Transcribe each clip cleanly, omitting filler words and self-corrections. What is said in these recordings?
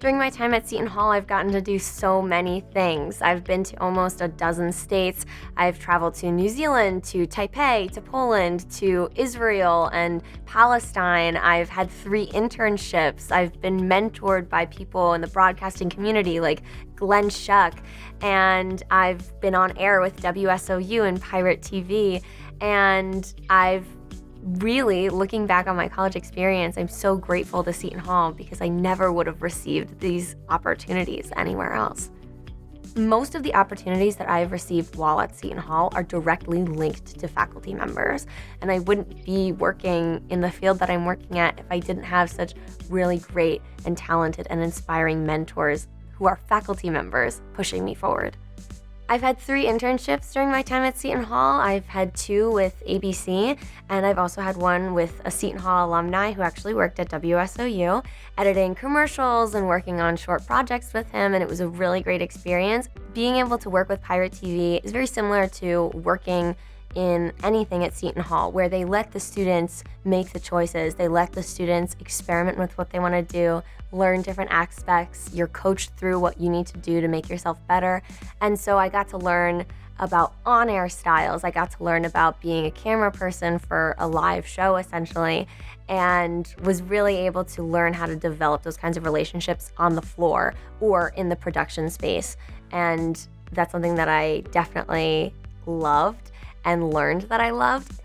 During my time at Seton Hall, I've gotten to do so many things. I've been to almost a dozen states. I've traveled to New Zealand, to Taipei, to Poland, to Israel and Palestine. I've had 3 internships. I've been mentored by people in the broadcasting community like Glenn Schuck, and I've been on air with WSOU and Pirate TV, and I've really, looking back on my college experience, I'm so grateful to Seton Hall because I never would have received these opportunities anywhere else. Most of the opportunities that I've received while at Seton Hall are directly linked to faculty members, and I wouldn't be working in the field that I'm working at if I didn't have such really great and talented and inspiring mentors who are faculty members pushing me forward. I've had 3 internships during my time at Seton Hall. I've had 2 with ABC, and I've also had one with a Seton Hall alumni who actually worked at WSOU, editing commercials and working on short projects with him, and it was a really great experience. Being able to work with Pirate TV is very similar to working in anything at Seton Hall, where they let the students make the choices. They let the students experiment with what they want to do, learn different aspects. You're coached through what you need to do to make yourself better. And so I got to learn about on-air styles. I got to learn about being a camera person for a live show, essentially, and was really able to learn how to develop those kinds of relationships on the floor or in the production space. And that's something that I definitely loved and learned that I loved.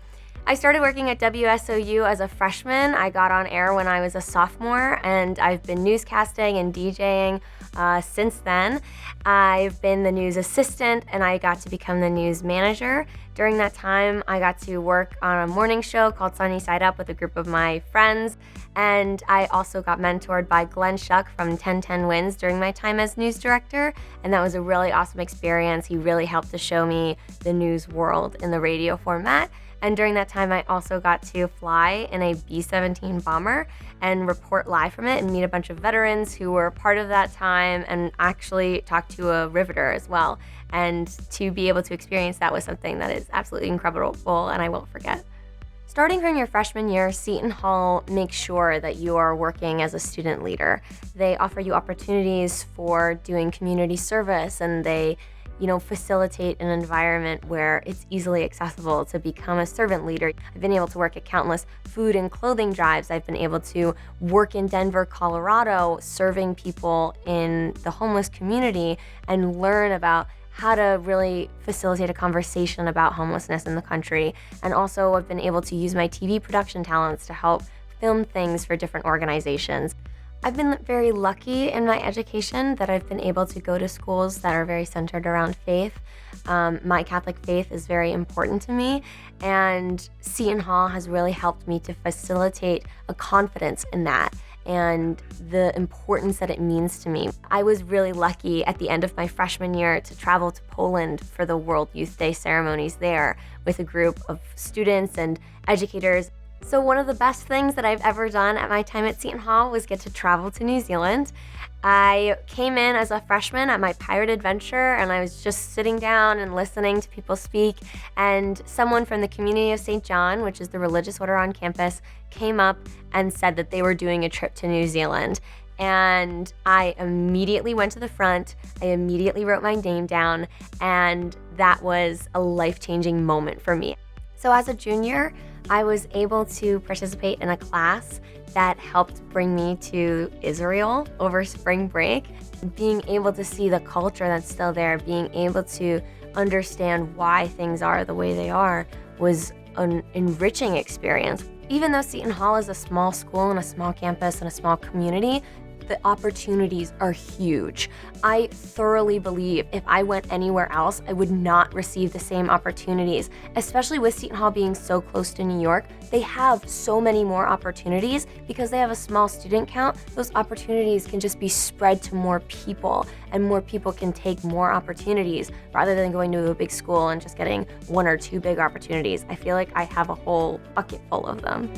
I started working at WSOU as a freshman. I got on air when I was a sophomore, and I've been newscasting and DJing since then. I've been the news assistant, and I got to become the news manager. During that time, I got to work on a morning show called Sunny Side Up with a group of my friends, and I also got mentored by Glenn Schuck from 1010 Wins during my time as news director, and that was a really awesome experience. He really helped to show me the news world in the radio format. And during that time, I also got to fly in a B-17 bomber and report live from it and meet a bunch of veterans who were part of that time, and actually talk to a riveter as well. And to be able to experience that was something that is absolutely incredible and I won't forget. Starting from your freshman year, Seton Hall makes sure that you are working as a student leader. They offer you opportunities for doing community service, and they facilitate an environment where it's easily accessible to become a servant leader. I've been able to work at countless food and clothing drives. I've been able to work in Denver, Colorado, serving people in the homeless community and learn about how to really facilitate a conversation about homelessness in the country. And also I've been able to use my TV production talents to help film things for different organizations. I've been very lucky in my education that I've been able to go to schools that are very centered around faith. My Catholic faith is very important to me, and Seton Hall has really helped me to facilitate a confidence in that and the importance that it means to me. I was really lucky at the end of my freshman year to travel to Poland for the World Youth Day ceremonies there with a group of students and educators. So one of the best things that I've ever done at my time at Seton Hall was get to travel to New Zealand. I came in as a freshman at my pirate adventure, and I was just sitting down and listening to people speak, and someone from the community of St. John, which is the religious order on campus, came up and said that they were doing a trip to New Zealand. And I immediately went to the front, I immediately wrote my name down, and that was a life-changing moment for me. So as a junior, I was able to participate in a class that helped bring me to Israel over spring break. Being able to see the culture that's still there, being able to understand why things are the way they are, was an enriching experience. Even though Seton Hall is a small school and a small campus and a small community, the opportunities are huge. I thoroughly believe if I went anywhere else, I would not receive the same opportunities, especially with Seton Hall being so close to New York. They have so many more opportunities because they have a small student count. Those opportunities can just be spread to more people, and more people can take more opportunities rather than going to a big school and just getting 1 or 2 big opportunities. I feel like I have a whole bucket full of them.